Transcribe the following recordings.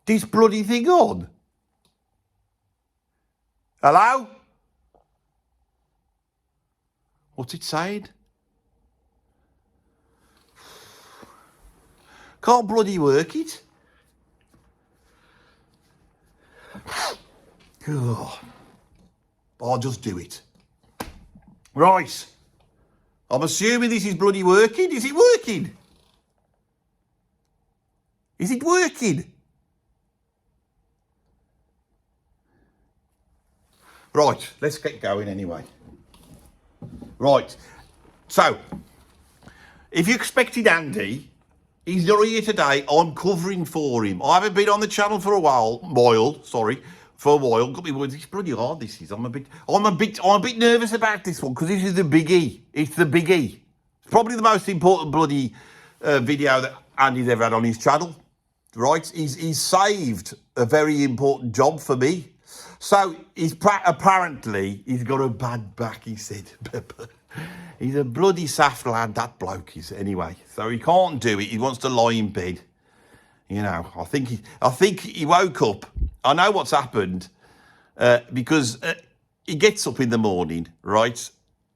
this bloody thing on? Hello? What's it saying? Can't bloody work it. Oh, I'll just do it. Right. I'm assuming this is bloody working. Is it working? Is it working? Right, let's get going anyway. Right, so, if you expected Andy, he's not here today. I'm covering for him. I haven't been on the channel for a while. Got me words. It's bloody hard. This is. I'm a bit nervous about this one because this is the biggie. It's the biggie. It's probably the most important bloody video that Andy's ever had on his channel. Right? He's saved a very important job for me. So apparently he's got a bad back. He said. He's a bloody saft lad, that bloke is. Anyway, so he can't do it. He wants to lie in bed. You know, I think he woke up. I know what's happened because he gets up in the morning, right?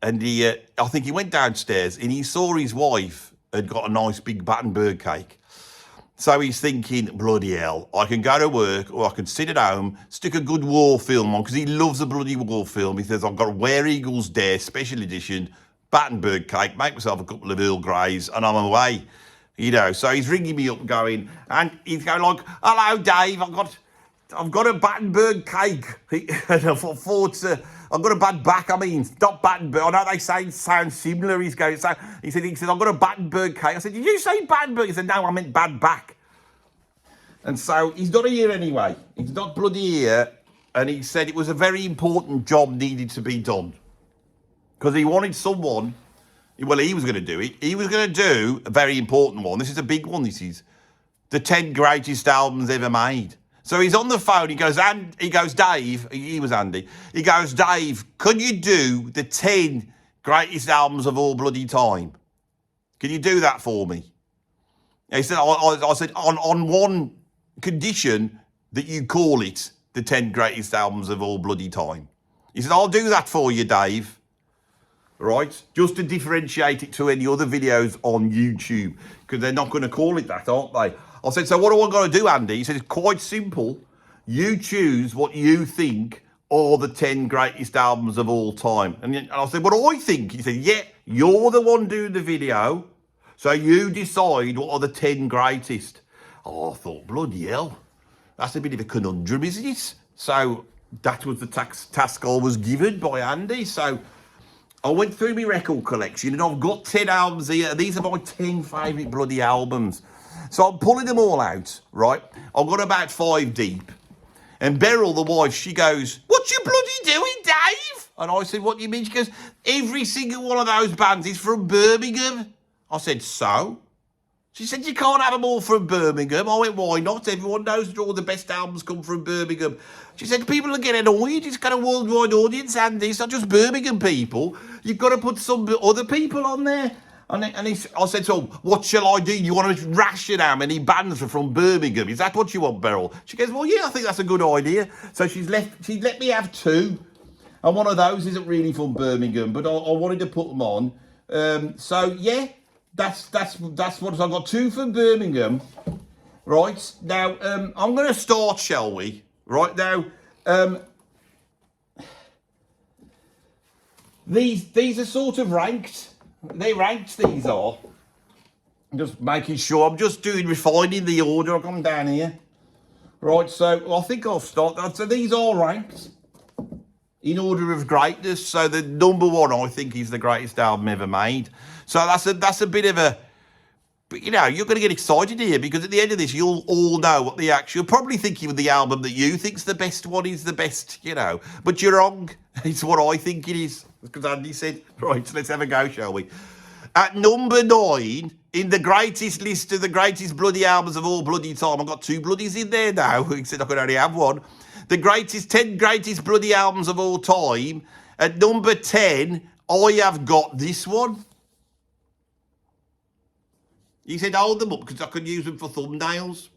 And I think he went downstairs and he saw his wife had got a nice big Battenberg cake. So he's thinking, bloody hell, I can go to work or I can sit at home, stick a good war film on because he loves a bloody war film. He says, I've got a Where Eagles Dare special edition Battenberg cake, make myself a couple of Earl Greys and I'm away. You know, so he's ringing me up going, and he's going like, hello, Dave, I've got a Battenberg cake. And I thought, I've got a bad back. I mean, not Battenberg. I know they sound similar. He said, I've got a Battenberg cake. I said, did you say Battenberg? He said, no, I meant bad back. And so he's not here anyway. He's not bloody here. And he said it was a very important job needed to be done. Because he wanted someone, well, he was going to do it. He was going to do a very important one. This is a big one. This is the 10 greatest albums ever made. So he's on the phone. He goes, Dave, he was Andy. He goes, Dave, could you do the 10 greatest albums of all bloody time? Can you do that for me? And he said, I said, on one condition that you call it the 10 greatest albums of all bloody time. He said, I'll do that for you, Dave. Right? Just to differentiate it to any other videos on YouTube. Because they're not going to call it that, aren't they? I said, so what do I got to do, Andy? He said, it's quite simple. You choose what you think are the 10 greatest albums of all time. And I said, what do I think? He said, yeah, you're the one doing the video. So you decide what are the 10 greatest. Oh, I thought, bloody hell. That's a bit of a conundrum, isn't it? So that was the task I was given by Andy. So I went through my record collection and I've got 10 albums here. These are my 10 favourite bloody albums. So I'm pulling them all out, right? I've got about 5 deep. And Beryl, the wife, she goes, what you bloody doing, Dave? And I said, what do you mean? She goes, every single one of those bands is from Birmingham. I said, so? She said, you can't have them all from Birmingham. I went, why not? Everyone knows that all the best albums come from Birmingham. She said, people are getting annoyed. It's got a worldwide audience, Andy. It's not just Birmingham people. You've got to put some other people on there. I said to him, what shall I do? You want to ration how many bands are from Birmingham? Is that what you want, Beryl? She goes, well, yeah, I think that's a good idea. So she let me have 2. And one of those isn't really from Birmingham, but I wanted to put them on. So, yeah, that's what I've got 2 from Birmingham. Right, now, I'm going to start, shall we? Right, now, these are sort of ranked. They ranked, these are. I'm just making sure. I'm just refining the order. I'll come down here. Right, so I think I'll start. So these are ranked in order of greatness. So the number 1, I think, is the greatest album ever made. So that's a bit of a... But, you know, you're going to get excited here because at the end of this, you'll all know what the actual... You're probably thinking the album that you think's the best one is the best, you know. But you're wrong. It's what I think it is. Because Andy said, right, so let's have a go, shall we? At number 9, in the greatest list of the greatest bloody albums of all bloody time, I've got 2 bloodies in there now, who said I could only have 1. The 10 greatest bloody albums of all time. At number 10, I have got this one. He said, hold them up, because I could use them for thumbnails.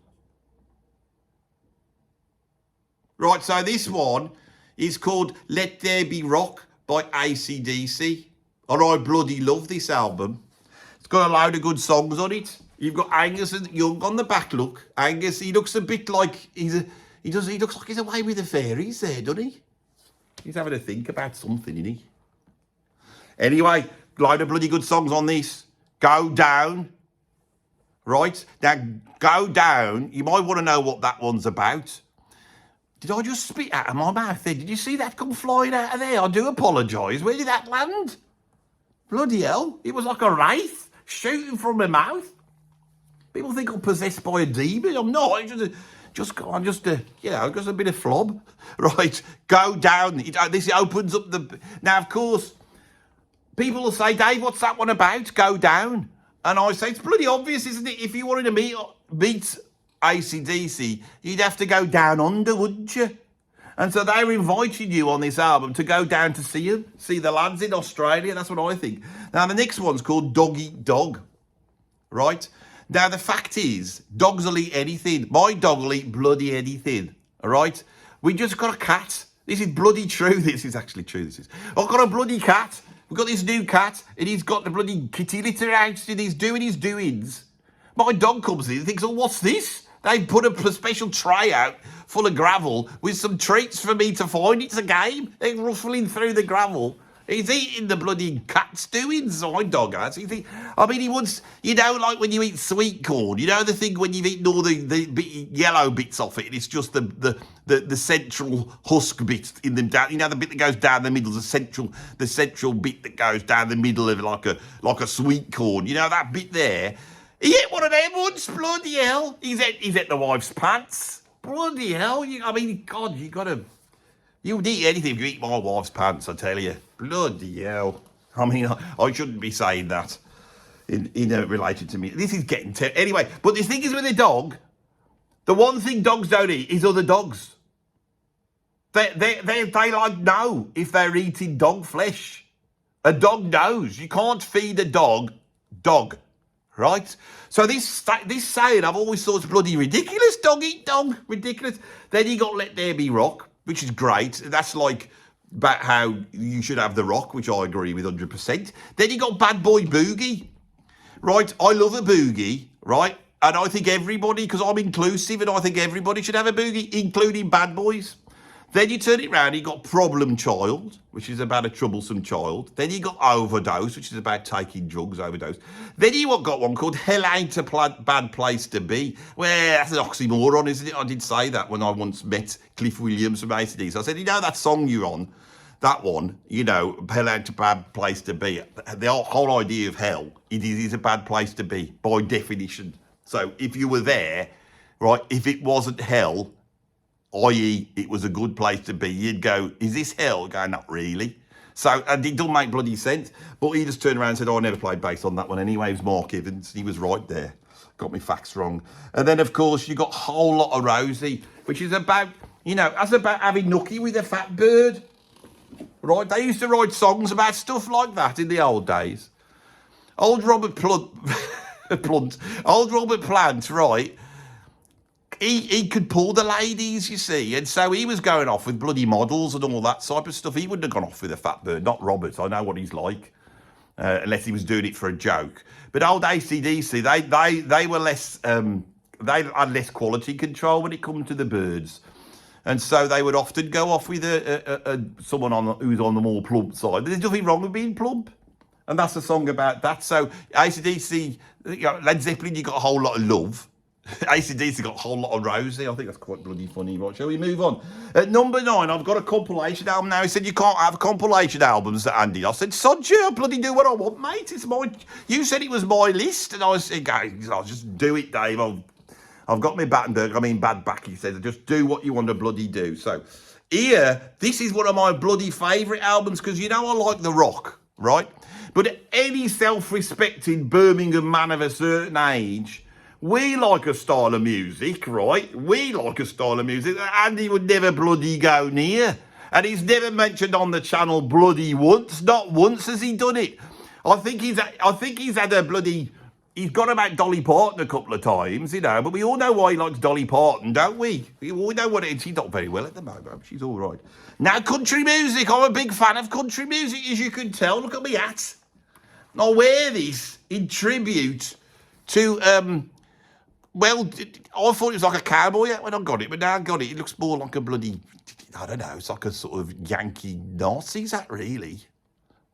Right, so this one is called Let There Be Rock by AC/DC. And I bloody love this album. It's got a load of good songs on it. You've got Angus and Young on the back, look. Angus, he looks a bit like he looks like he's away with the fairies there, doesn't he? He's having to think about something, isn't he? Anyway, load of bloody good songs on this. Go Down. Right, now Go Down, you might want to know what that one's about. Did I just spit out of my mouth there? Did you see that come flying out of there? I do apologise. Where did that land? Bloody hell, it was like a wraith shooting from my mouth. People think I'm possessed by a demon. I'm not. I'm just a bit of flob. Right, Go Down. This opens up the... Now, of course, people will say, Dave, what's that one about? Go Down. And I say, it's bloody obvious, isn't it? If you wanted to meet AC/DC, you'd have to go down under, wouldn't you? And so they were inviting you on this album to go down to see them, see the lads in Australia. That's what I think. Now, the next one's called Dog Eat Dog, right? Now, the fact is, dogs will eat anything. My dog will eat bloody anything, all right? We just got a cat. This is bloody true. This is actually true, this is. I've got a bloody cat. We've got this new cat, and he's got the bloody kitty litter out, and he's doing his doings. My dog comes in and thinks, oh, what's this? They've put a special tray out full of gravel with some treats for me to find. It's a game. They're ruffling through the gravel. He's eating the bloody cat's doings, my dog has. He wants, like when you eat sweet corn, the thing when you've eaten all the yellow bits off it, and it's just the central husk bit in them down. The bit that goes down the middle, the central bit that goes down the middle of like a sweet corn. That bit there. He ate one of them once, bloody hell. He's ate the wife's pants. Bloody hell. God, you'd eat anything if you eat my wife's pants, I tell you. Bloody hell. I shouldn't be saying that in relation to me. This is getting anyway, but the thing is with a dog, the one thing dogs don't eat is other dogs. They know if they're eating dog flesh. A dog knows. You can't feed a dog, right? So this saying, I've always thought it's bloody ridiculous. Dog eat dog, ridiculous. Then you got Let There Be Rock, which is great. That's like about how you should have the rock, which I agree with 100%. Then you got Bad Boy Boogie, right? I love a boogie, right? And I think everybody, because I'm inclusive, and I think everybody should have a boogie, including bad boys. Then you turn it round, you got Problem Child, which is about a troublesome child. Then you got Overdose, which is about taking drugs, overdose. Then you got one called Hell Ain't a Bad Place to Be. Well, that's an oxymoron, isn't it? I did say that when I once met Cliff Williams from AC/DC. I said, that song you're on, that one, Hell Ain't a Bad Place to Be. The whole idea of hell, it is a bad place to be, by definition. So if you were there, right, if it wasn't hell, i.e., it was a good place to be, you'd go, is this hell? Go, not really. So, and it doesn't make bloody sense. But he just turned around and said, I never played bass on that one anyway. It was Mark Evans. He was right there. Got me facts wrong. And then, of course, you got Whole Lot of Rosie, which is about, that's about having nookie with a fat bird. Right? They used to write songs about stuff like that in the old days. Old Robert Plant, right? He could pull the ladies, you see, and so he was going off with bloody models and all that type of stuff. He wouldn't have gone off with a fat bird, not Robert. I know what he's like, unless he was doing it for a joke. But old AC/DC, they were less, they had less quality control when it comes to the birds, and so they would often go off with someone who's on the more plump side. There's nothing wrong with being plump, and that's a song about that. So AC/DC, Led Zeppelin, you got A Whole Lot of Love. AC/DC got A Whole Lot of Rosie. I think that's quite bloody funny. Right, shall we move on? At number 9, I've got a compilation album now. He said, you can't have compilation albums, Andy. I said, sod you, I'll bloody do what I want, mate. It's you said it was my list. And I said, I'll just do it, Dave. I've got my bad back. He said, just do what you want to bloody do. So here, this is one of my bloody favourite albums, because I like the rock, right? But any self-respecting Birmingham man of a certain age, we like a style of music, right? We like a style of music that Andy would never bloody go near. And he's never mentioned on the channel bloody once. Not once has he done it. I think he's had a bloody he's gone about Dolly Parton a couple of times, you know, but we all know why he likes Dolly Parton, don't we? We all know what it is. She's not very well at the moment. She's all right. Now, country music. I'm a big fan of country music, as you can tell. Look at me hat. I wear this in tribute to, well, I thought it was like a cowboy hat when I got it, but now I got it. It looks more like a bloody, I don't know, it's like a sort of Yankee Nazis hat, really.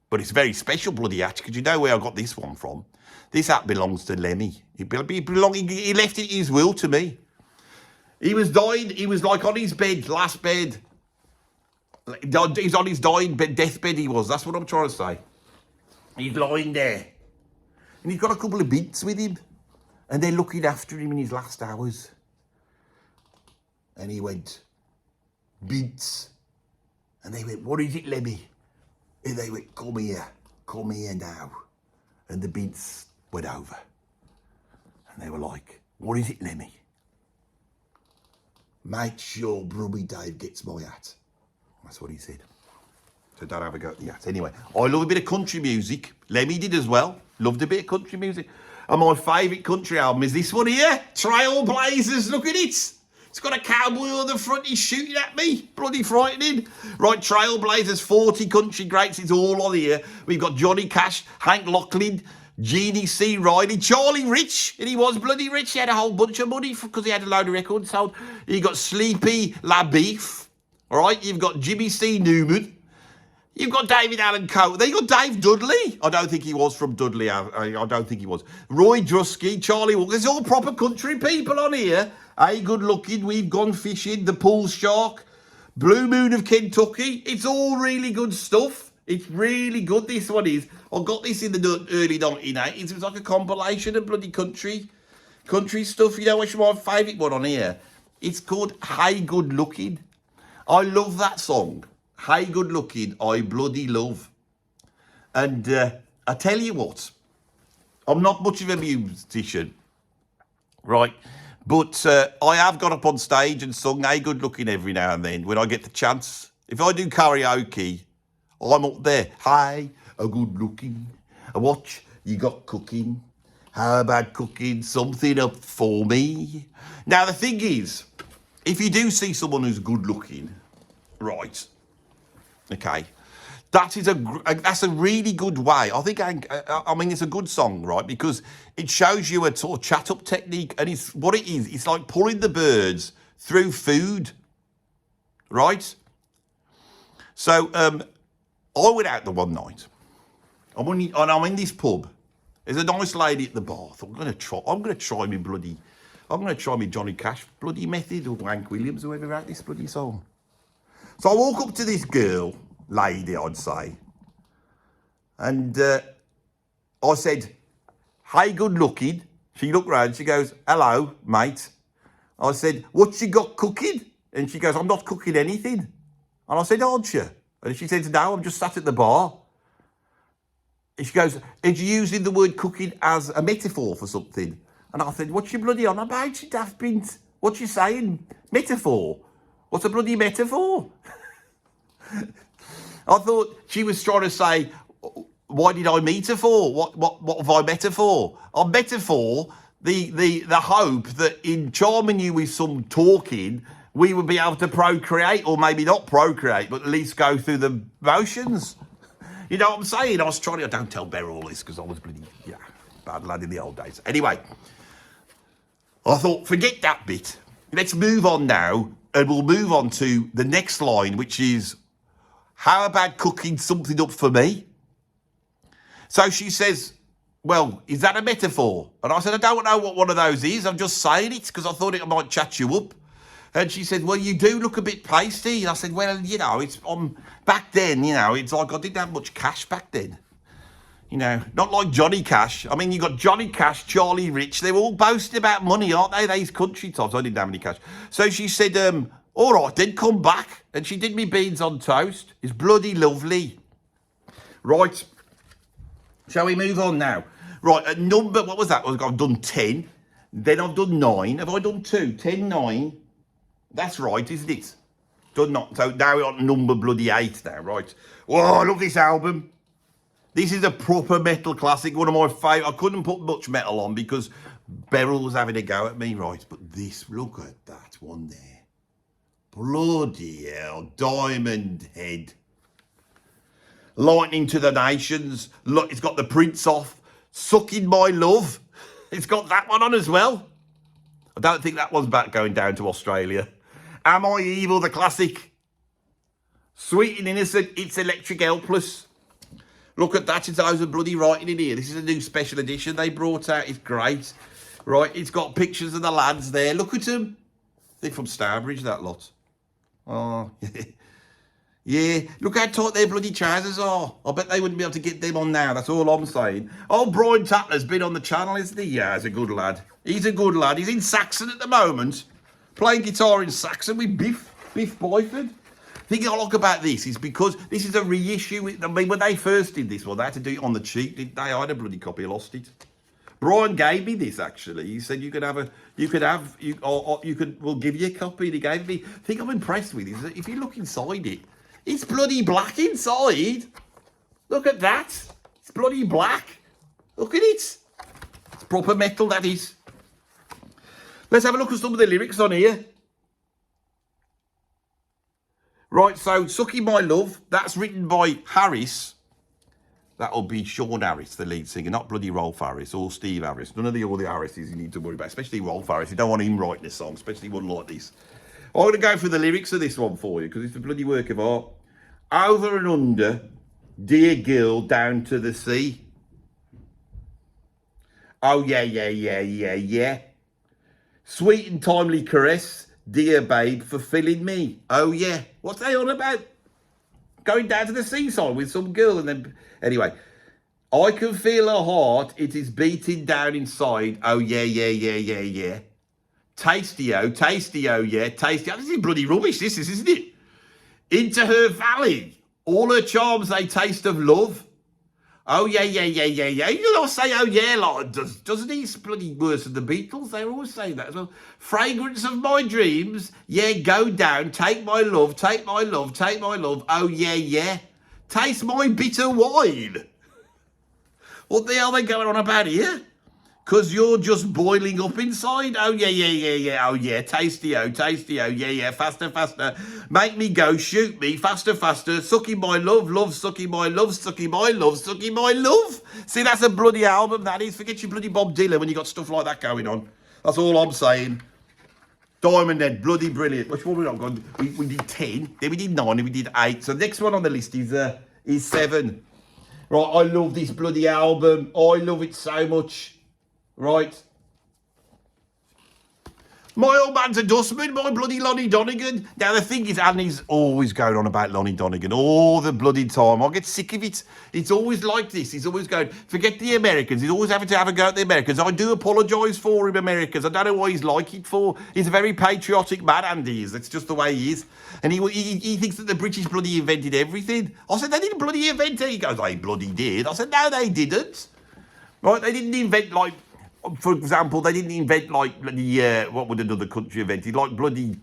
But it's a very special bloody hat, because you know where I got this one from. This hat belongs to Lemmy. He left it in his will to me. He was dying, he was like on his bed, last bed. He's on his dying bed, deathbed he was, that's what I'm trying to say. He's lying there. And he's got a couple of bits with him. And they're looking after him in his last hours. And he went, bits. And they went, what is it, Lemmy? And they went, come here now. And the bits went over. And they were like, what is it, Lemmy? Make sure Brummie Dave gets my hat. That's what he said. So don't have a go at the hat. Anyway, I love a bit of country music. Lemmy did as well. Loved a bit of country music. And my favourite country album is this one here. Trailblazers, look at it. It's got a cowboy on the front, he's shooting at me. Bloody frightening. Right, Trailblazers, 40 country greats, it's all on here. We've got Johnny Cash, Hank Locklin, Jeannie C. Riley, Charlie Rich, and he was bloody rich. He had a whole bunch of money because he had a load of records sold. You got Sleepy LaBeef, all right? You've got Jimmy C. Newman. You've got David Allen Coe. Then you got Dave Dudley. I don't think he was from Dudley. I don't think he was. Roy Drusky, Charlie Walker. There's all proper country people on here. Hey, good looking. We've gone fishing. The Pool Shark. Blue Moon of Kentucky. It's all really good stuff. It's really good, this one is. I got this in the early 1980s. It was like a compilation of bloody country stuff. You know what's my favourite one on here? It's called Hey Good Looking. I love that song. Hey Good Looking, I bloody love. And I tell you what, I'm not much of a musician, right? But I have got up on stage and sung Hey Good Looking every now and then when I get the chance. If I do karaoke, I'm up there. Hey, a good looking, what you got cooking? How about cooking something up for me? Now, the thing is, if you do see someone who's good looking, right, okay, that's a really good way. I think, I mean, it's a good song, right? Because it shows you a sort of chat-up technique. And it's what it is. It's like pulling the birds through food, right? So I went out the one night. I'm in this pub. There's a nice lady at the bar. I thought, I'm going to try me Johnny Cash bloody method, or Hank Williams, whoever wrote this bloody song. So I walk up to this girl, lady, I'd say, and I said, hey, good looking. She looked round, she goes, hello, mate. I said, what you got cooking? And she goes, I'm not cooking anything. And I said, aren't you? And she said, no, I'm just sat at the bar. And she goes, are you using the word cooking as a metaphor for something? And I said, what's you bloody on about, you daft bint? What you saying? Metaphor? What's a bloody metaphor? I thought she was trying to say, why did I meet her for? What have I met her for? I met her for the hope that in charming you with some talking, we would be able to procreate, or maybe not procreate, but at least go through the motions. You know what I'm saying? I was trying to, don't tell Bear all this, because I was bloody, bad lad in the old days. Anyway, I thought, forget that bit. Let's move on now, and we'll move on to the next line, which is, how about cooking something up for me? So she says, well, is that a metaphor? And I said, I don't know what one of those is. I'm just saying it because I thought it might chat you up. And she said, well, you do look a bit pasty. And I said, well, you know, it's back then, you know, it's like I didn't have much cash back then. You know, not like Johnny Cash. I mean, you got Johnny Cash, Charlie Rich. They're all boasting about money, aren't they? These country tops. I didn't have any cash. So she said, all right, then come back. And she did me beans on toast. It's bloody lovely. Right. Shall we move on now? Right, at number, what was that? I've done 10. Then I've done 9. Have I done 2? 10, 9. That's right, isn't it? Done not. So now we're on number bloody 8 now, right? Whoa, look at this album. This is a proper metal classic, one of my favourite. I couldn't put much metal on because Beryl was having a go at me, right? But this, look at that one there. Bloody hell, Diamond Head. Lightning to the Nations. Look, it's got the prints off. Sucking My Love. It's got that one on as well. I don't think that one's back going down to Australia. Am I Evil, the classic. Sweet and Innocent, It's Electric Helpless. Look at that, it's loads of bloody writing in here. This is a new special edition they brought out. It's great. Right, it's got pictures of the lads there. Look at them. They're from Stourbridge, that lot. Oh, yeah. Look how tight their bloody trousers are. I bet they wouldn't be able to get them on now. That's all I'm saying. Oh, Brian Tatler's been on the channel, isn't he? Yeah, he's a good lad. He's a good lad. He's in Saxon at the moment. Playing guitar in Saxon with Biff Boyford. The thing I like about this is because this is a reissue. I mean, when they first did this one, they had to do it on the cheap, didn't they? I had a bloody copy, I lost it. Brian gave me this actually. He said we'll give you a copy. And he gave me. The thing I'm impressed with is that if you look inside it, it's bloody black inside. Look at that. It's bloody black. Look at it. It's proper metal, that is. Let's have a look at some of the lyrics on here. Right, so Sucking My Love, that's written by Harris. That'll be Sean Harris, the lead singer, not bloody Rolf Harris or Steve Harris. None of the other Harrises you need to worry about, especially Rolf Harris. You don't want him writing a song, especially one like this. I'm going to go through the lyrics of this one for you because it's a bloody work of art. Over and under, dear girl, down to the sea. Oh, yeah. Sweet and timely caress, dear babe, fulfilling me. Oh, yeah. What's they on about? Going down to the seaside with some girl and then... Anyway, I can feel her heart. It is beating down inside. Oh, yeah. Tasty-o, yeah. Tasty-o. This is bloody rubbish, this is, isn't it? Into her valley. All her charms, they taste of love. Oh, yeah. You don't say, oh, yeah, like, doesn't he? It's bloody worse than the Beatles. They always say that as well. Fragrance of my dreams. Yeah, go down. Take my love. Oh, yeah. Taste my bitter wine. What the hell are they going on about here? Because you're just boiling up inside. Oh, yeah. Oh, yeah. Tasty-o. Yeah. Faster. Make me go. Shoot me. Faster. Sucking my love. Sucking my love. Sucking my love. See, that's a bloody album, that is. Forget your bloody Bob Dylan when you got stuff like that going on. That's all I'm saying. Diamond Head, bloody brilliant. Which one we not gone? We did 10, then we did 9, then we did 8. So the next one on the list is 7. Right, I love this bloody album. I love it so much. Right. My old man's a dustman, my bloody Lonnie Donegan. Now, the thing is, Andy's always going on about Lonnie Donegan all the bloody time. I get sick of it. It's always like this. He's always going, forget the Americans. He's always having to have a go at the Americans. I do apologise for him, Americans. I don't know why he's like it for. He's a very patriotic man, Andy is. That's just the way he is. And he thinks that the British bloody invented everything. I said, they didn't bloody invent it. He goes, they bloody did. I said, no, they didn't. Right, they didn't invent, like... For example, they didn't invent, like, bloody, what would another country invented? Like, bloody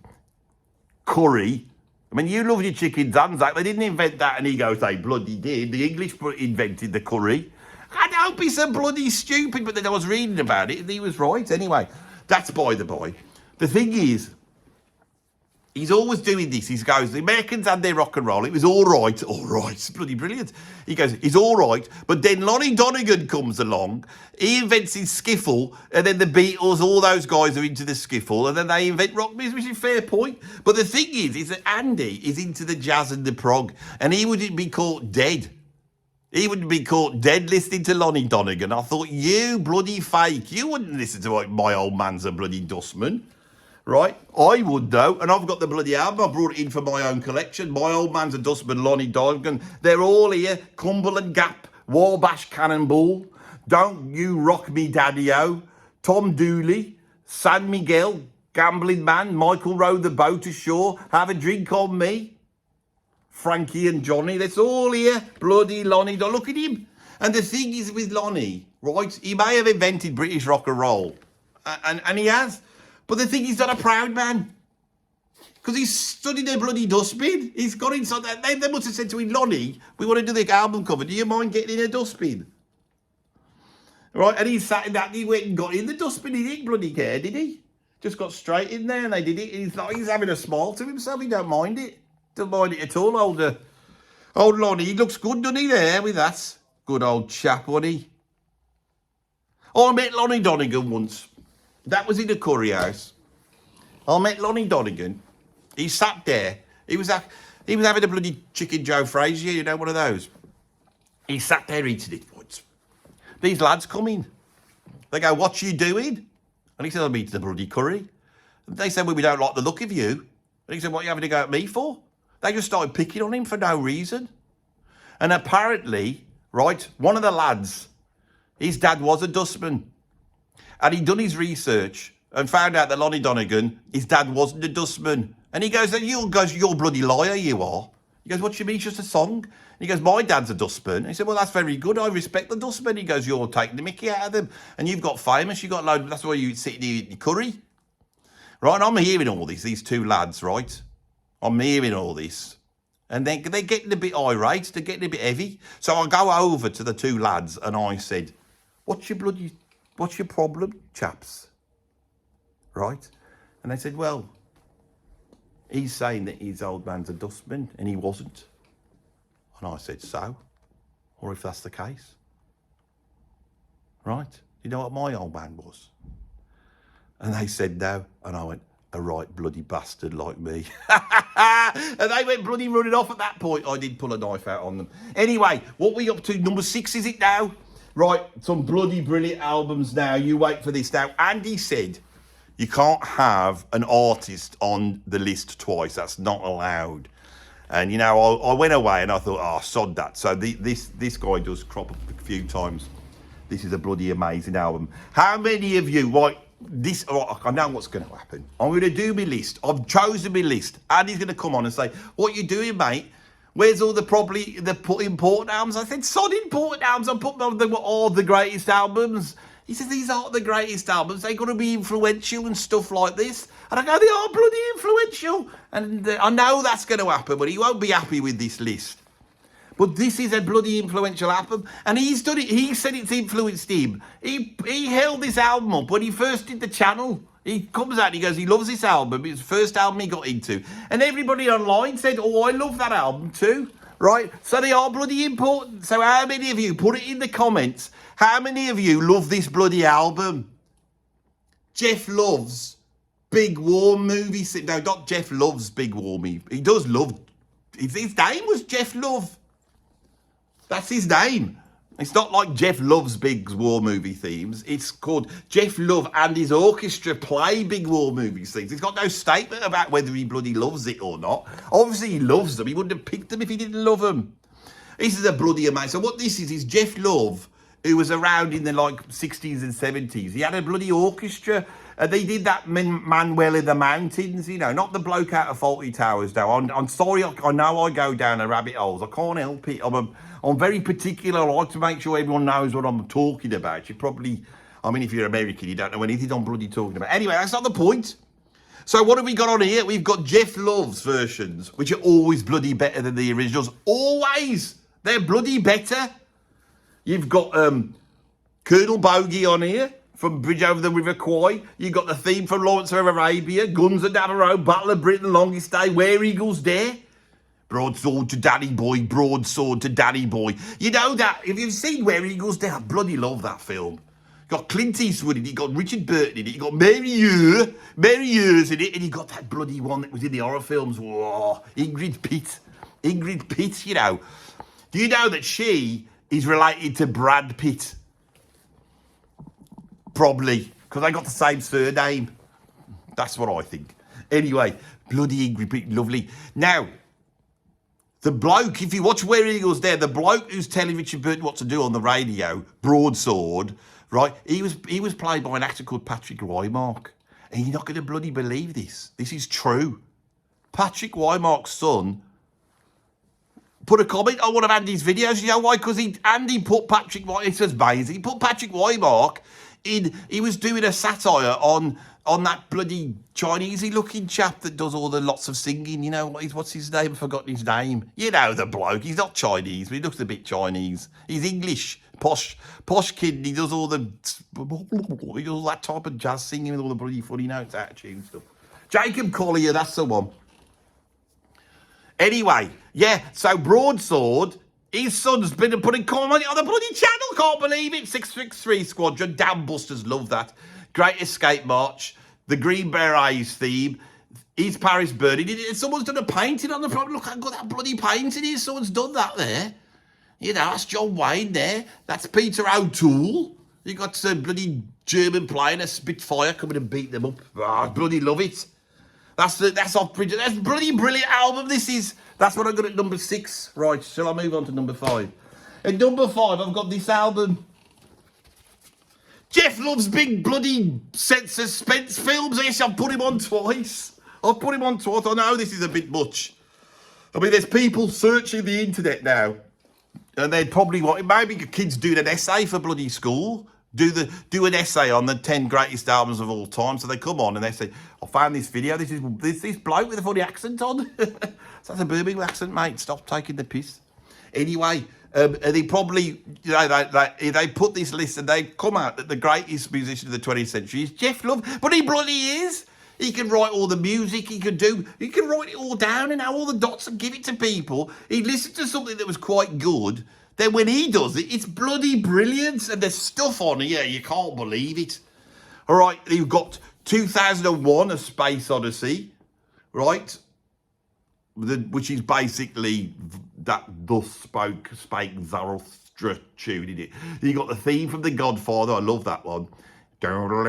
curry. I mean, you love your chicken Zanzak. They didn't invent that, and he goes, they bloody did. The English invented the curry. I don't be so bloody stupid, but then I was reading about it, and he was right. Anyway, that's by the by. The thing is, he's always doing this. He goes, the Americans had their rock and roll. It was all right. It's bloody brilliant. He goes, it's all right. But then Lonnie Donegan comes along. He invents his skiffle. And then the Beatles, all those guys are into the skiffle. And then they invent rock music, which is a fair point. But the thing is that Andy is into the jazz and the prog. And he wouldn't be caught dead. He wouldn't be caught dead listening to Lonnie Donegan. I thought, you bloody fake. You wouldn't listen to like, my old man's a bloody dustman. Right, I would though, and I've got the bloody album. I brought it in for my own collection. My old man's a dustman, Lonnie Donegan. They're all here. Cumberland Gap, Wabash Cannonball, Don't You Rock Me Daddy-O, Tom Dooley, San Miguel, Gambling Man, Michael rowed the boat ashore, Have a Drink on Me, Frankie and Johnny. That's all here. Bloody Lonnie. Look at him. And the thing is with Lonnie, right, he may have invented British rock and roll, and he has. But the thing is, he's not a proud man. Because he's stood in a bloody dustbin. He's got inside that. They must have said to him, Lonnie, we want to do the album cover. Do you mind getting in a dustbin? Right, and he sat in that, he went and got in the dustbin. He didn't bloody care, did he? Just got straight in there and they did it. He's having a smile to himself. He don't mind it. Don't mind it at all, old Lonnie. He looks good, doesn't he, there with that? Good old chap, wasn't he? I met Lonnie Donegan once. That was in the curry house. I met Lonnie Donegan. He sat there. He was having a bloody chicken Joe Frazier, you know, one of those. He sat there eating it once. These lads come in. They go, what you doing? And he said, I'm eating the bloody curry. And they said, well, we don't like the look of you. And he said, what are you having to go at me for? They just started picking on him for no reason. And apparently, right, one of the lads, his dad was a dustman. And he'd done his research and found out that Lonnie Donegan, his dad wasn't a dustman. And he goes, you're a bloody liar, you are. He goes, what do you mean, it's just a song? And he goes, my dad's a dustman. And he said, well, that's very good. I respect the dustman. He goes, you're taking the mickey out of them. And you've got famous. You've got loads. That's why you sit there eating your curry. Right, and I'm hearing all this, these two lads, right? I'm hearing all this. And they're getting a bit irate. They're getting a bit heavy. So I go over to the two lads and I said, what's your problem, chaps? Right? And they said, well, he's saying that his old man's a dustman and he wasn't. And I said, so? Or if that's the case? Right? You know what my old man was? And they said no. And I went, a right bloody bastard like me. And they went bloody running off at that point. I did pull a knife out on them. Anyway, what we up to? Number 6, is it now? Right, some bloody brilliant albums now. You wait for this now. Andy said you can't have an artist on the list twice. That's not allowed. And, you know, I went away and I thought, oh, sod that. So this guy does crop up a few times. This is a bloody amazing album. How many of you, right, I know what's going to happen. I'm going to do my list. I've chosen my list. Andy's going to come on and say, what you doing, mate? Where's all the important albums? I said, sod important albums. I put them on all the greatest albums. He says, these aren't the greatest albums. They've got to be influential and stuff like this. And I go, they are bloody influential. And I know that's going to happen, but he won't be happy with this list. But this is a bloody influential album. And he's done it. He said it's influenced him. He held this album up when he first did the channel. He comes out and he goes, he loves this album. It's the first album he got into. And everybody online said, oh, I love that album too. Right? So they are bloody important. So how many of you, put it in the comments, how many of you love this bloody album? Geoff Love's Big War Movie. No, not Geoff Love's Big War Movie. He does love, his name was Geoff Love. That's his name. It's not like Geoff Love's Big War Movie themes. It's called Geoff Love and his orchestra play Big War Movie themes. He's got no statement about whether he bloody loves it or not. Obviously he loves them. He wouldn't have picked them if he didn't love them. This is a bloody amazing. So what this is Geoff Love, who was around in the like 60s and 70s. He had a bloody orchestra. They did that Manuel in the Mountains, you know, not the bloke out of Fawlty Towers, though. I'm sorry, I know I go down a rabbit holes. I can't help it. I'm very particular. I like to make sure everyone knows what I'm talking about. You probably, I mean, if you're American, you don't know anything I'm bloody talking about. Anyway, that's not the point. So what have we got on here? We've got Geoff Love's versions, which are always bloody better than the originals. Always. They're bloody better. You've got Colonel Bogey on here from Bridge Over the River Kwai. You've got the theme from Lawrence of Arabia, Guns of Navarone, Battle of Britain, Longest Day, Where Eagles Dare. Broadsword to Daddy Boy, broadsword to Daddy Boy. You know that, if you've seen Where Eagles Dare, I bloody love that film. You got Clint Eastwood in it, you got Richard Burton in it, you got Mary Ears in it, and you got that bloody one that was in the horror films. Whoa, Ingrid Pitt, you know. Do you know that she is related to Brad Pitt? Probably, because they got the same surname. That's what I think. Anyway, bloody Ingrid Pitt, lovely. Now, the bloke, if you watch Where Eagles Dare, the bloke who's telling Richard Burton what to do on the radio, broadsword, right? He was played by an actor called Patrick Wymark. And you're not going to bloody believe this. This is true. Patrick Wymark's son put a comment on one of Andy's videos. You know why? Because Andy put Patrick Wymark, it says amazing. He put Patrick Wymark in, he was doing a satire on on that bloody Chinese-looking chap that does all the lots of singing. You know, what's his name? I've forgotten his name. You know the bloke. He's not Chinese, but he looks a bit Chinese. He's English. Posh kid. He does all that type of jazz singing with all the bloody funny notes, attitude stuff. Jacob Collier, that's the one. Anyway, yeah, so Broadsword, his son's been putting comment on the bloody channel, can't believe it. 663 Squadron, Damn Busters, love that. Great Escape March, the Green Berets theme, East Paris Burning. Someone's done a painting on the front. Look how good that bloody painting is. Someone's done that there. You know, that's John Wayne there. That's Peter O'Toole. You got some bloody German playing a Spitfire coming and beat them up. Oh, I bloody love it. That's off Bridget. That's a bloody brilliant album. This is. That's what I got at number 6. Right, shall I move on to number 5? At number 5, I've got this album. Geoff Love's big bloody suspense films. Yes, I've put him on twice. I know this is a bit much. I mean, there's people searching the internet now, and they'd probably want, maybe kids doing an essay for bloody school. Do an essay on the 10 greatest albums of all time. So they come on and they say, I found this video. This is this bloke with a funny accent on. So that's a Birmingham accent, mate. Stop taking the piss. Anyway, they probably, you know, they put this list and they come out that the greatest musician of the 20th century is Geoff Love. But he bloody is. He can write all the music. He can write it all down and all the dots and give it to people. He listened to something that was quite good. Then when he does it, it's bloody brilliant. And there's stuff on here, you can't believe it. All right, you've got 2001, A Space Odyssey, right? Which is basically that thus spake Zarathustra tune, isn't it? You got the theme from The Godfather. I love that one. Love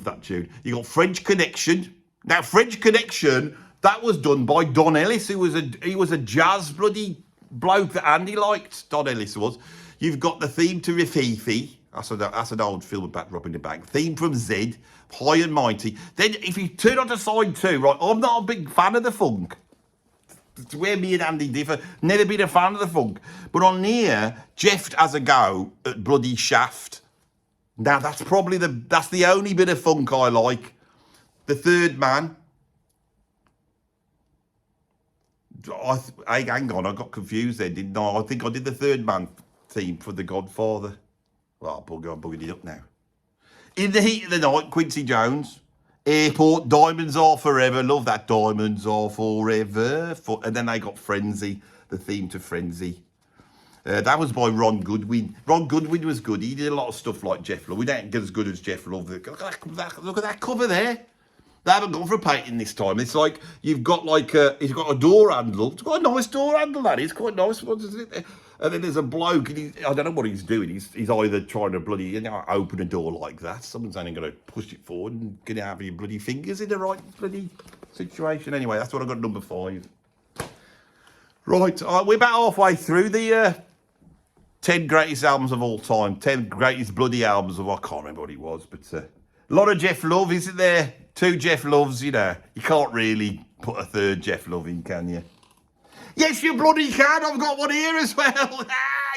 that tune. You got French Connection. Now, French Connection, that was done by Don Ellis, who was a jazz bloody bloke that Andy liked. Don Ellis was. You've got the theme to Rififi. That's an old film about robbing the bank. Theme from Zed, High and Mighty. Then if you turn on to side 2, right, I'm not a big fan of the funk. It's where me and Andy differ. Never been a fan of the funk. But on here, Geoff has a go at bloody Shaft. Now that's the only bit of funk I like. The Third Man. Hang on, I got confused then, didn't I? I think I did the Third Man theme for The Godfather. Well, I'm bugging it up now. In the Heat of the Night, Quincy Jones. Airport, Diamonds Are Forever. Love that, Diamonds Are Forever. And then they got Frenzy, the theme to Frenzy. That was by Ron Goodwin. Ron Goodwin was good. He did a lot of stuff like Geoff Love. We don't get as good as Geoff Love. Look at that cover there. They haven't gone for a painting this time. It's like you've got he's got a door handle. It's got a nice door handle, that is quite nice. And then there's a bloke, and I don't know what he's doing. He's either trying to bloody open a door like that. Someone's only going to push it forward and going to have your bloody fingers in the right bloody situation. Anyway, that's what I got at number 5. Right, we're about halfway through the 10 greatest albums of all time. 10 greatest bloody albums of, I can't remember what it was, but a lot of Geoff Love, isn't there? 2 Geoff Loves, you know. You can't really put a 3rd Geoff Love in, can you? Yes, you bloody can. I've got one here as well.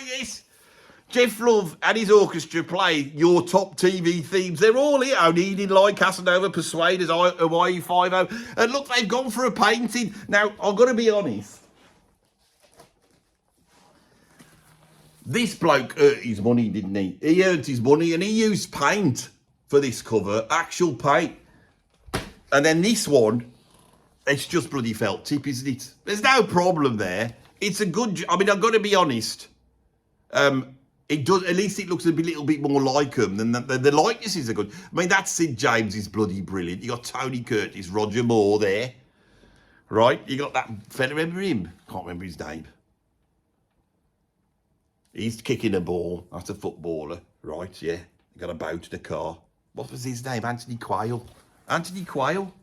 Yes. Geoff Love and his orchestra play your top TV themes. They're all here. O'Needing Line, Casanova, Persuaders, Hawaii 5-0. And look, they've gone for a painting. Now, I've got to be honest. This bloke earned his money, didn't he? He earned his money and he used paint for this cover, actual paint. And then this one, it's just bloody felt tip, isn't it? There's no problem there. It's a good, I mean, I've got to be honest. It does, at least it looks a little bit more like him than the likenesses are good. I mean, that Sid James is bloody brilliant. You got Tony Curtis, Roger Moore there. Right? You got that fella, remember him? Can't remember his name. He's kicking a ball. That's a footballer. Right, yeah. You got a bow to the car. What was his name? Anthony Quayle. Anthony Quayle.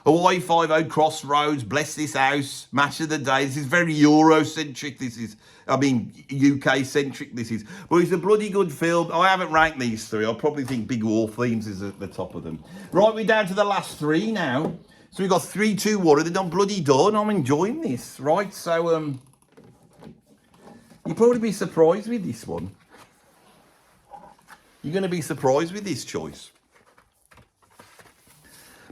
Hawaii 5-0, Crossroads, Bless This House, Match of the Day. This is very Euro-centric. This is, I mean, UK-centric this is. But it's a bloody good film. I haven't ranked these 3. I probably think Big War Themes is at the top of them. Right, we're down to the last 3 now. So we've got 3, 2, 1, and they're not bloody done. I'm enjoying this, right? So, you'll probably be surprised with this one. You're going to be surprised with this choice.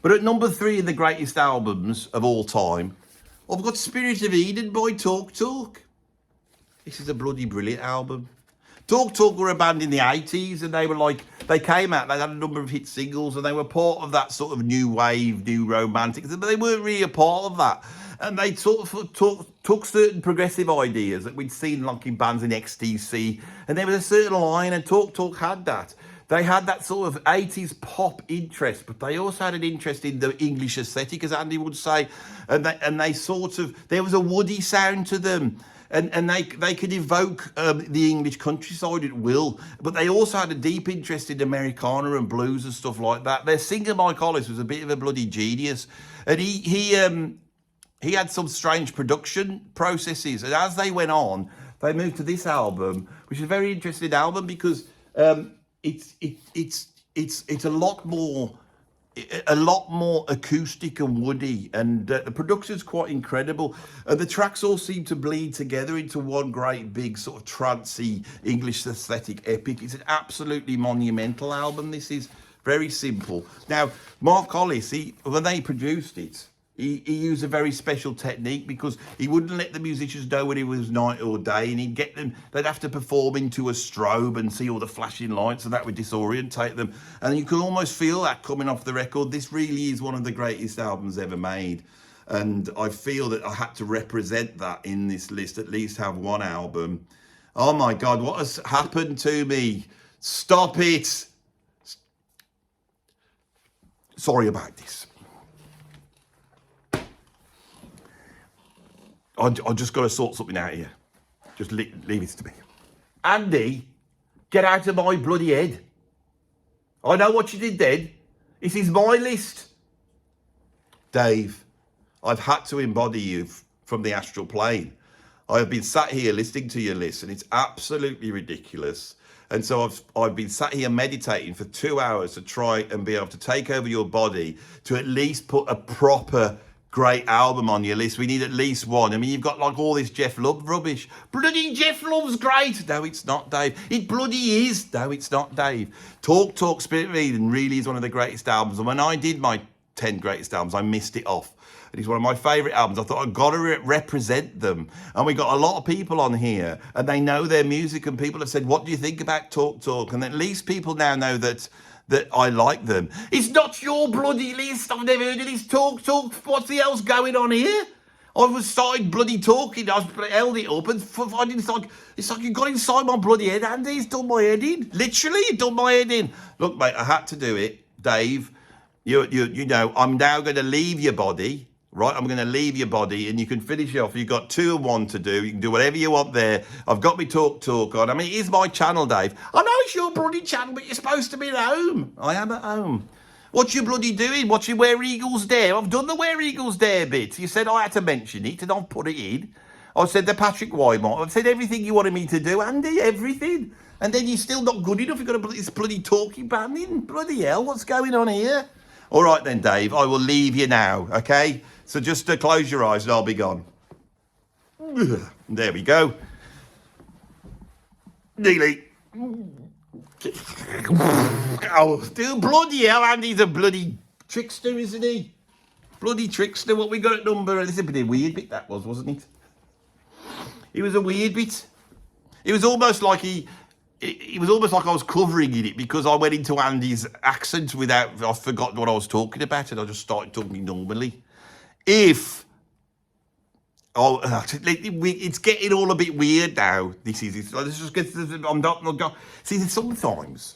But at number 3 of the greatest albums of all time, I've got Spirit of Eden by Talk Talk. This is a bloody brilliant album. Talk Talk were a band in the 80s, and they came out, they had a number of hit singles, and they were part of that sort of new wave, new romantic, but they weren't really a part of that. And they sort of took certain progressive ideas that we'd seen like in bands in XTC, and there was a certain line, and Talk Talk had that. They had that sort of 80s pop interest, but they also had an interest in the English aesthetic, as Andy would say, and they sort of, there was a woody sound to them. And they could evoke the English countryside at will, but they also had a deep interest in Americana and blues and stuff like that. Their singer Mike Hollis was a bit of a bloody genius, and he had some strange production processes. And as they went on, they moved to this album, which is a very interesting album because it's a lot more acoustic and woody, and the production's quite incredible. The tracks all seem to bleed together into one great big sort of trancey English aesthetic epic. It's an absolutely monumental album. This is very simple. Now, Mark Hollis, when they produced it, he used a very special technique because he wouldn't let the musicians know when it was night or day, and he'd get them, they'd have to perform into a strobe and see all the flashing lights, and that would disorientate them. And you can almost feel that coming off the record. This really is one of the greatest albums ever made. And I feel that I had to represent that in this list, at least have one album. Oh my God, what has happened to me? Stop it. Sorry about this. I just got to sort something out here. Just leave it to me. Andy, get out of my bloody head. I know what you did then. This is my list. Dave, I've had to embody you from the astral plane. I have been sat here listening to your list, and it's absolutely ridiculous. And so I've been sat here meditating for 2 hours to try and be able to take over your body to at least put a proper great album on your list. We need at least one. I mean, you've got like all this Geoff Love rubbish. Bloody Geoff Love's great. No, it's not, Dave. It bloody is. No, it's not, Dave. Talk Talk Spirit of Eden really is one of the greatest albums. And when I did my 10 greatest albums, I missed it off. And it's one of my favourite albums. I thought I've got to represent them. And we got a lot of people on here, and they know their music, and people have said, what do you think about Talk Talk? And at least people now know that I like them. It's not your bloody list. I've never heard of this. Talk Talk. What the hell's going on here? I was starting bloody talking. I held it up, and it's like you got inside my bloody head, Andy. It's done my head in. Literally, you done my head in. Look, mate, I had to do it, Dave. You know, I'm now going to leave your body. Right, I'm going to leave your body, and you can finish it off. You've got 2 and 1 to do. You can do whatever you want there. I've got me Talk on. I mean, it is my channel, Dave. I know it's your bloody channel, but you're supposed to be at home. I am at home. What you bloody doing? Watching Where Eagles Dare? I've done the Where Eagles Dare bit. You said I had to mention it, and I've put it in. I said the Patrick Wymont. I've said everything you wanted me to do, Andy, everything. And then you're still not good enough. You've got to put this bloody talking band in. Bloody hell, what's going on here? All right then, Dave, I will leave you now, okay? So just close your eyes and I'll be gone. There we go. Delete. Oh, still bloody hell, Andy's a bloody trickster, isn't he? Bloody trickster. What we got at number? This is a bit weird bit that was, wasn't it? It was a weird bit. It was almost like it was almost like I was covering in it because I went into Andy's accent I forgot what I was talking about, and I just started talking normally. It's getting all a bit weird now. This is I'm not. See, sometimes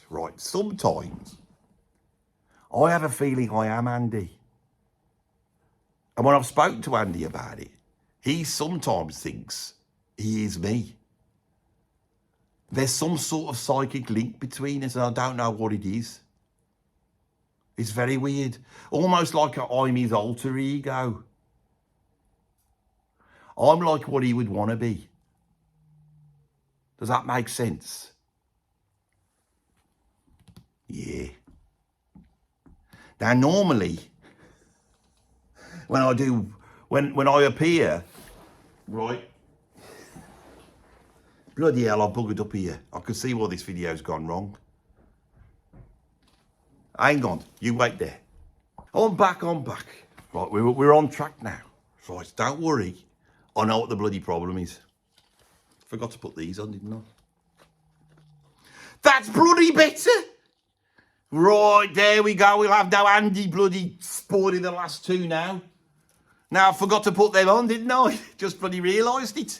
I have a feeling I am Andy, and when I've spoken to Andy about it, he sometimes thinks he is me. There's some sort of psychic link between us, and I don't know what it is. It's very weird. Almost like I'm his alter ego. I'm like what he would want to be. Does that make sense? Yeah. Now, normally, when I appear, right? Bloody hell, I buggered up here. I can see why this video's gone wrong. Hang on, you wait there. I'm back. Right, we're on track now. Right, don't worry. I know what the bloody problem is. Forgot to put these on, didn't I? That's bloody better. Right, there we go. We'll have no Andy bloody spoiling the last two now. Now, I forgot to put them on, didn't I? Just bloody realised it.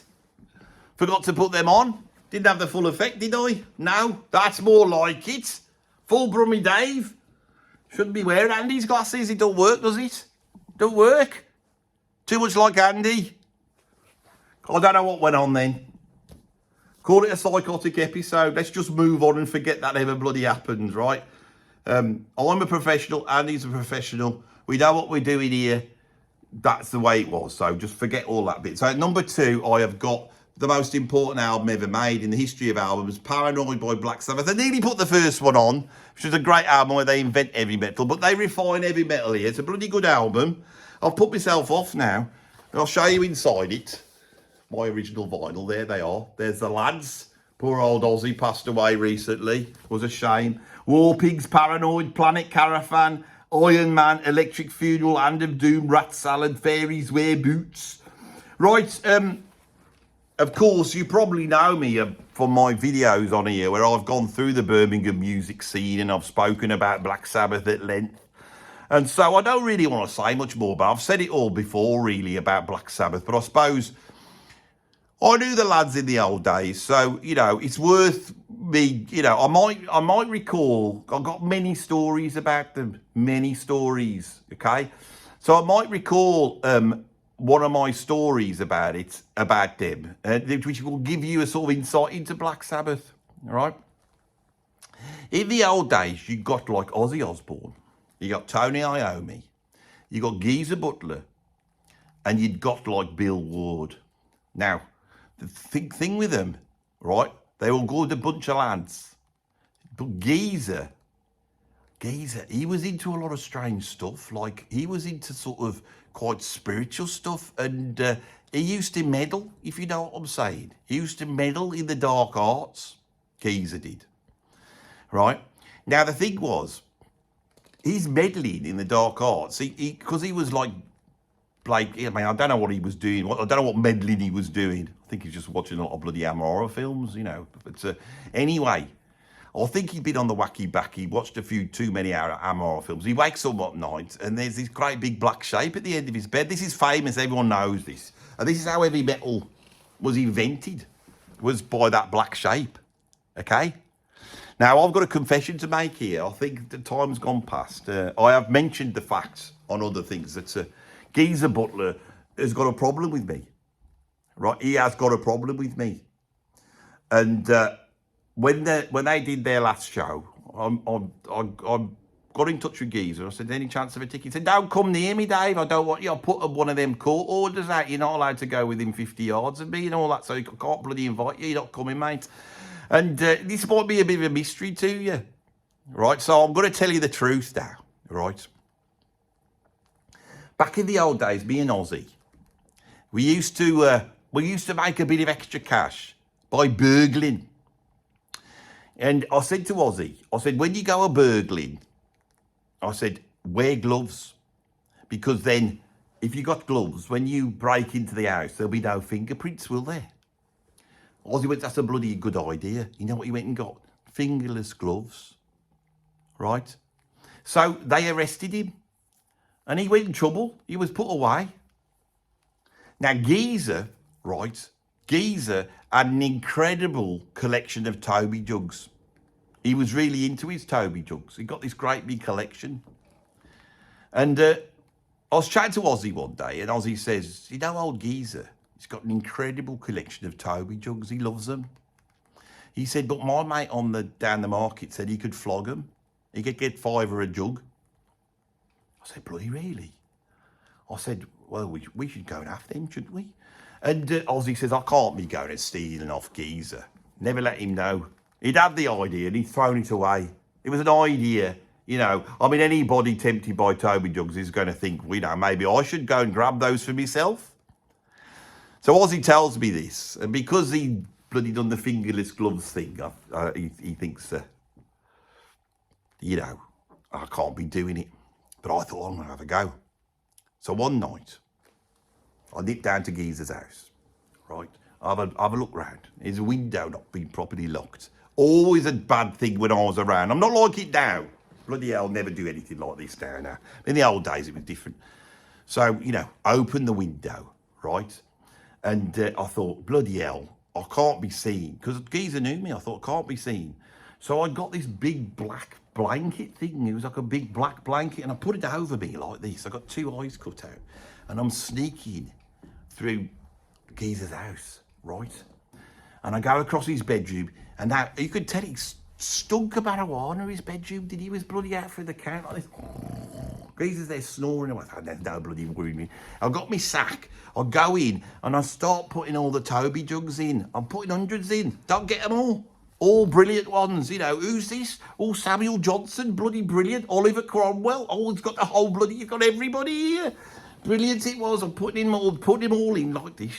Forgot to put them on. Didn't have the full effect, did I? No, that's more like it. Full Brummie Dave. Shouldn't be wearing Andy's glasses. It don't work, does it? Don't work. Too much like Andy. I don't know what went on then. Call it a psychotic episode. Let's just move on and forget that ever bloody happened, right? I'm a professional. Andy's a professional. We know what we're doing here. That's the way it was. So just forget all that bit. So at number 2, I have got the most important album ever made in the history of albums, Paranoid by Black Sabbath. I nearly put the first one on, which is a great album where they invent heavy metal, but they refine heavy metal here. It's a bloody good album. I've put myself off now, and I'll show you inside it. My original vinyl, there they are. There's the lads. Poor old Ozzy passed away recently. Was a shame. War Pigs, Paranoid, Planet Caravan, Iron Man, Electric Funeral, Hand of Doom, Rat Salad, Fairies Wear Boots. Right, of course, you probably know me from my videos on here where I've gone through the Birmingham music scene and I've spoken about Black Sabbath at length. And so I don't really want to say much more, but I've said it all before, really, about Black Sabbath. But I suppose I knew the lads in the old days, so, you know, it's worth me, you know, I might recall, I've got many stories about them, many stories, okay? So I might recall one of my stories about them, which will give you a sort of insight into Black Sabbath, all right? In the old days, you got like Ozzy Osbourne, you got Tony Iommi, you got Geezer Butler, and you'd got like Bill Ward. Now, the thing with them, right, they were good, a bunch of lads. But Geezer, he was into a lot of strange stuff. Like, he was into sort of quite spiritual stuff. And he used to meddle, if you know what I'm saying. He used to meddle in the dark arts. Geezer did. Right? Now, the thing was, he's meddling in the dark arts. Because he was like, I mean, I don't know what he was doing. I don't know what meddling he was doing. I think he's just watching a lot of bloody horror films, you know. But anyway, I think he'd been on the wacky back. He watched a few too many horror films. He wakes up at night and there's this great big black shape at the end of his bed. This is famous. Everyone knows this. And this is how heavy metal was invented, was by that black shape. Okay? Now, I've got a confession to make here. I think the time's gone past. I have mentioned the facts on other things that Geezer Butler has got a problem with me. Right? He has got a problem with me. And when they did their last show, I got in touch with Geezer. I said, any chance of a ticket? He said, don't come near me, Dave. I don't want you. I'll put one of them court orders out. You're not allowed to go within 50 yards of me and all that. So I can't bloody invite you. You're not coming, mate. And this might be a bit of a mystery to you. Right? So I'm going to tell you the truth now. Right? Back in the old days, me and Ozzy, we used to make a bit of extra cash by burgling. And I said to Ozzy, I said, when you go a burgling, I said, wear gloves. Because then, if you got gloves, when you break into the house, there'll be no fingerprints, will there? Ozzy went, that's a bloody good idea. You know what he went and got? Fingerless gloves. Right? So they arrested him. And he went in trouble. He was put away. Now, Geezer, right? Geezer had an incredible collection of Toby jugs. He was really into his Toby jugs. He got this great big collection. And I was chatting to Ozzy one day, and Ozzy says, you know, old Geezer, he's got an incredible collection of Toby jugs. He loves them. He said, but my mate down the market said he could flog them. He could get $5 a jug. I said, bloody really? I said, well, we should go and have them, shouldn't we? And Ozzy says, I can't be going and stealing off Geezer. Never let him know. He'd had the idea and he'd thrown it away. It was an idea, you know. I mean, anybody tempted by Toby jugs is going to think, you know, maybe I should go and grab those for myself. So Ozzy tells me this. And because he bloody done the fingerless gloves thing, he thinks, you know, I can't be doing it. But I thought, I'm going to have a go. So one night, I nipped down to Geezer's house, right? Have a look round. His window not being properly locked. Always a bad thing when I was around. I'm not like it now. Bloody hell, never do anything like this now. In the old days, it was different. So, open the window, right? And I thought, bloody hell, I can't be seen. Because Geezer knew me. I thought, I can't be seen. So I got this big black blanket thing. It was like a big black blanket. And I put it over me like this. I got 2 eyes cut out. And I'm sneaking through Geezer's house, right? And I go across his bedroom. And now, you could tell he stunk of marijuana, his bedroom. Did he was bloody out through the count like this. Geezer's there snoring. I thought, there's no bloody worrying me. I've got my sack. I go in and I start putting all the Toby jugs in. I'm putting hundreds in. Don't get them all. All brilliant ones, Who's this? Oh, Samuel Johnson, bloody brilliant. Oliver Cromwell. Oh, he's got the whole bloody, he's got everybody here. Brilliant it was. I'm putting him all in like this,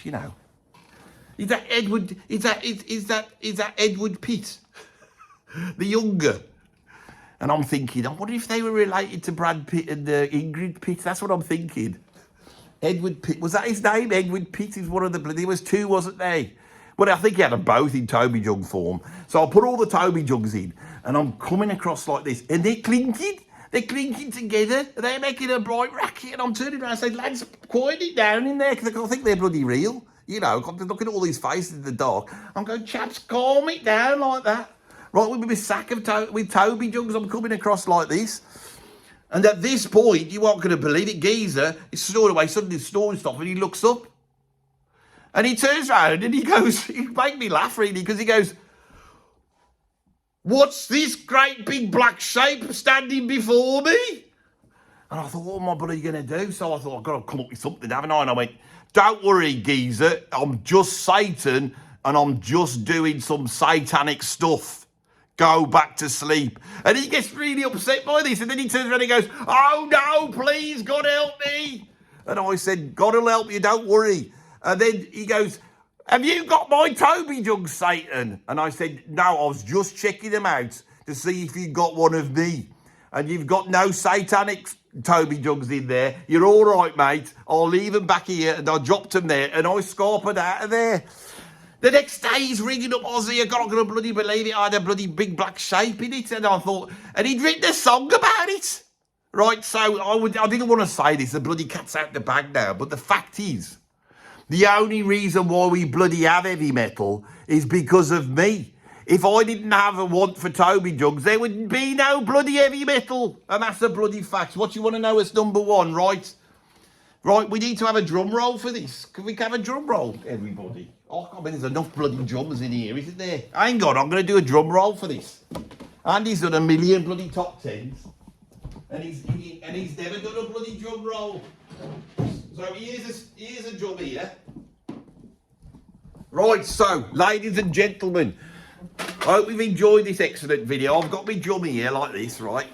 Is that Edward? Is that Edward Pitt, the younger? And I'm thinking, I wonder if they were related to Brad Pitt and Ingrid Pitt. That's what I'm thinking. Edward Pitt, was that his name? Edward Pitt is one of the. There was 2, wasn't they? Well, I think he had them both in Toby jug form. So I put all the Toby jugs in, and I'm coming across like this, and they're clinking. They're clinking together. They're making a bright racket, and I'm turning around and saying, lads, quiet it down in there, because I think they're bloody real. Look at all these faces in the dark. I'm going, chaps, calm it down like that. Right, with my sack of with Toby jugs, I'm coming across like this. And at this point, you aren't going to believe it, Geezer is snoring away, suddenly snoring stuff, and he looks up. And he turns around and he goes, he made me laugh really, because he goes, what's this great big black shape standing before me? And I thought, what am I bloody going to do? So I thought, I've got to come up with something, haven't I? And I went, don't worry, Geezer, I'm just Satan and I'm just doing some satanic stuff. Go back to sleep. And he gets really upset by this. And then he turns around and he goes, oh no, please, God help me. And I said, God will help you, don't worry. And then he goes, have you got my Toby jugs, Satan? And I said, no, I was just checking them out to see if you got one of me. And you've got no satanic Toby jugs in there. You're all right, mate. I'll leave them back here. And I dropped them there and I scarpered out of there. The next day he's ringing up Ozzy. I'm not going to bloody believe it. I had a bloody big black shape in it. And I thought, and he'd written a song about it. Right, so I didn't want to say this. The bloody cat's out the bag now. But the fact is, the only reason why we bloody have heavy metal is because of me. If I didn't have a want for Toby jugs, there would be no bloody heavy metal. And that's the bloody fact. What you want to know is number 1, right? Right, we need to have a drum roll for this. Can we have a drum roll, everybody? Oh, I mean, there's enough bloody drums in here, isn't there? Hang on, I'm going to do a drum roll for this. Andy's done a million bloody top 10s. And he's never done a bloody drum roll. So here's a drum here. Right, so, ladies and gentlemen, I hope you've enjoyed this excellent video. I've got my drum here like this, right?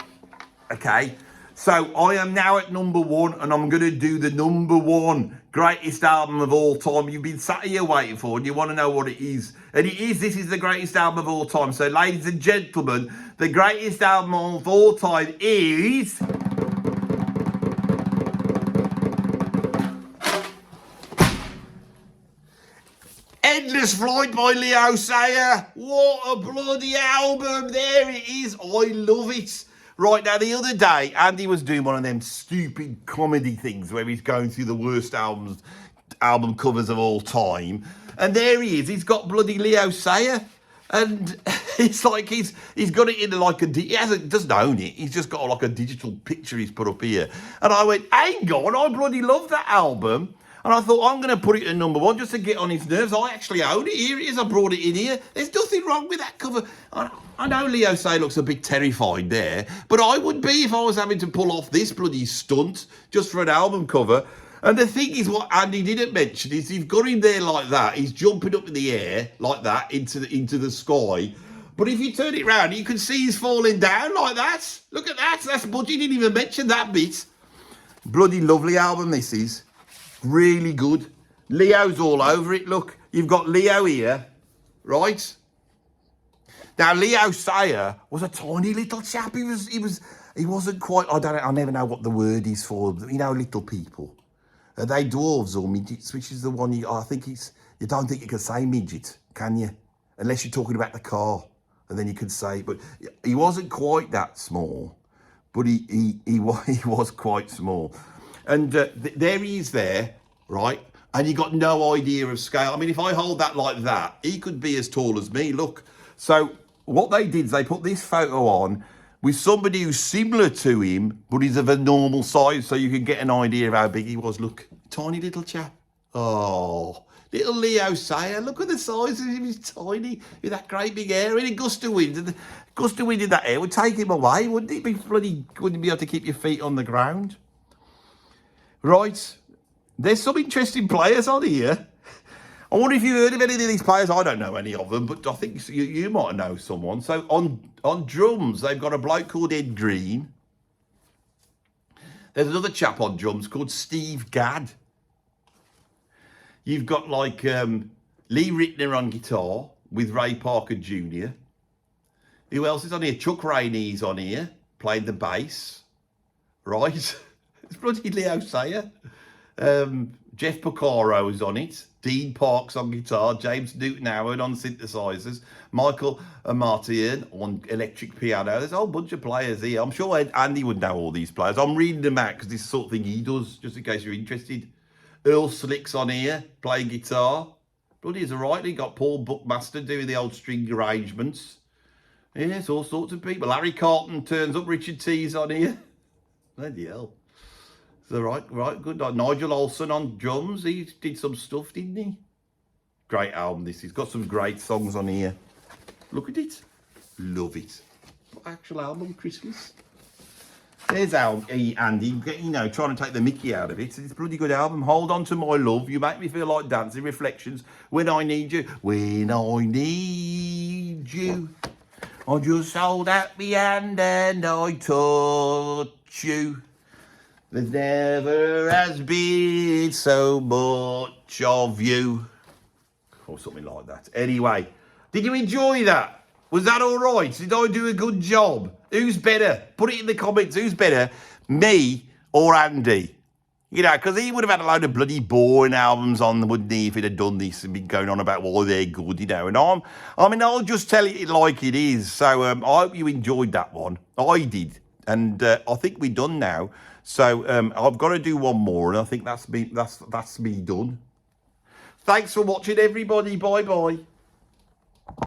Okay. So I am now at number 1 and I'm going to do the number 1 greatest album of all time you've been sat here waiting for and you want to know what it is. And this is the greatest album of all time. So ladies and gentlemen, the greatest album of all time is... Endless Flight by Leo Sayer. What a bloody album. There it is. I love it. Right, now the other day, Andy was doing one of them stupid comedy things where he's going through the worst album covers of all time. And there he is. He's got bloody Leo Sayer. And it's like he's got it in like doesn't own it. He's just got like a digital picture he's put up here. And I went, hang on, I bloody love that album. And I thought, I'm going to put it in number 1 just to get on his nerves. I actually own it. Here it is. I brought it in here. There's nothing wrong with that cover. I know Leo Sayer looks a bit terrified there, but I would be if I was having to pull off this bloody stunt just for an album cover. And the thing is, what Andy didn't mention is you've got him there like that. He's jumping up in the air like that into the sky. But if you turn it round, you can see he's falling down like that. Look at that. That's Budgie didn't even mention that bit. Bloody lovely album this is. Really good. Leo's all over it. Look, you've got Leo here, right? Now, Leo Sayer was a tiny little chap. He was he wasn't quite, I never know what the word is for them. You know, little people. Are they dwarves or midgets? Which is the one you don't think you can say midget, can you? Unless you're talking about the car. And then you could say, but he wasn't quite that small. But he was quite small. And there he is there, right? And you got no idea of scale. I mean, if I hold that like that, he could be as tall as me, look. So what they did is they put this photo on with somebody who's similar to him, but he's of a normal size, so you can get an idea of how big he was. Look, tiny little chap. Oh, little Leo Sayer. Look at the size of him. He's tiny with that great big hair. In a gust of wind, and the gust of wind in that hair would take him away, wouldn't it? Wouldn't be able to keep your feet on the ground. Right, there's some interesting players on here. I wonder if you've heard of any of these players. I don't know any of them, but I think you might know someone. So on drums, they've got a bloke called Ed Green. There's another chap on drums called Steve Gadd. You've got like Lee Rittner on guitar with Ray Parker Jr. Who else is on here? Chuck Rainey's on here, playing the bass. Right? It's bloody Leo Sayer. Jeff Porcaro is on it. Dean Parks on guitar. James Newton Howard on synthesizers. Michael Martian on electric piano. There's a whole bunch of players here. I'm sure Andy would know all these players. I'm reading them out because this is the sort of thing he does, just in case you're interested. Earl Slick's on here, playing guitar. Bloody is alright. He got Paul Buckmaster doing the old string arrangements. Yes, all sorts of people. Larry Carlton turns up. Richard T's on here. Bloody hell. So right, good. Nigel Olsen on drums. He did some stuff, didn't he? Great album, this. He's got some great songs on here. Look at it. Love it. Actual album, Christmas. There's Andy, trying to take the mickey out of it. It's a bloody good album. Hold On To My Love. You make me feel like dancing. Reflections. When I Need You. When I Need You. I just hold out my hand and I touch you. There never has been so much of you. Or something like that. Anyway, did you enjoy that? Was that all right? Did I do a good job? Who's better? Put it in the comments. Who's better? Me or Andy? You know, because he would have had a load of bloody boring albums on, wouldn't he, if he'd have done this and been going on about why they're good, you know. And I'll just tell it like it is. So I hope you enjoyed that one. I did. And I think we're done now. So I've got to do one more, and I think that's me done. Thanks for watching, everybody. Bye-bye.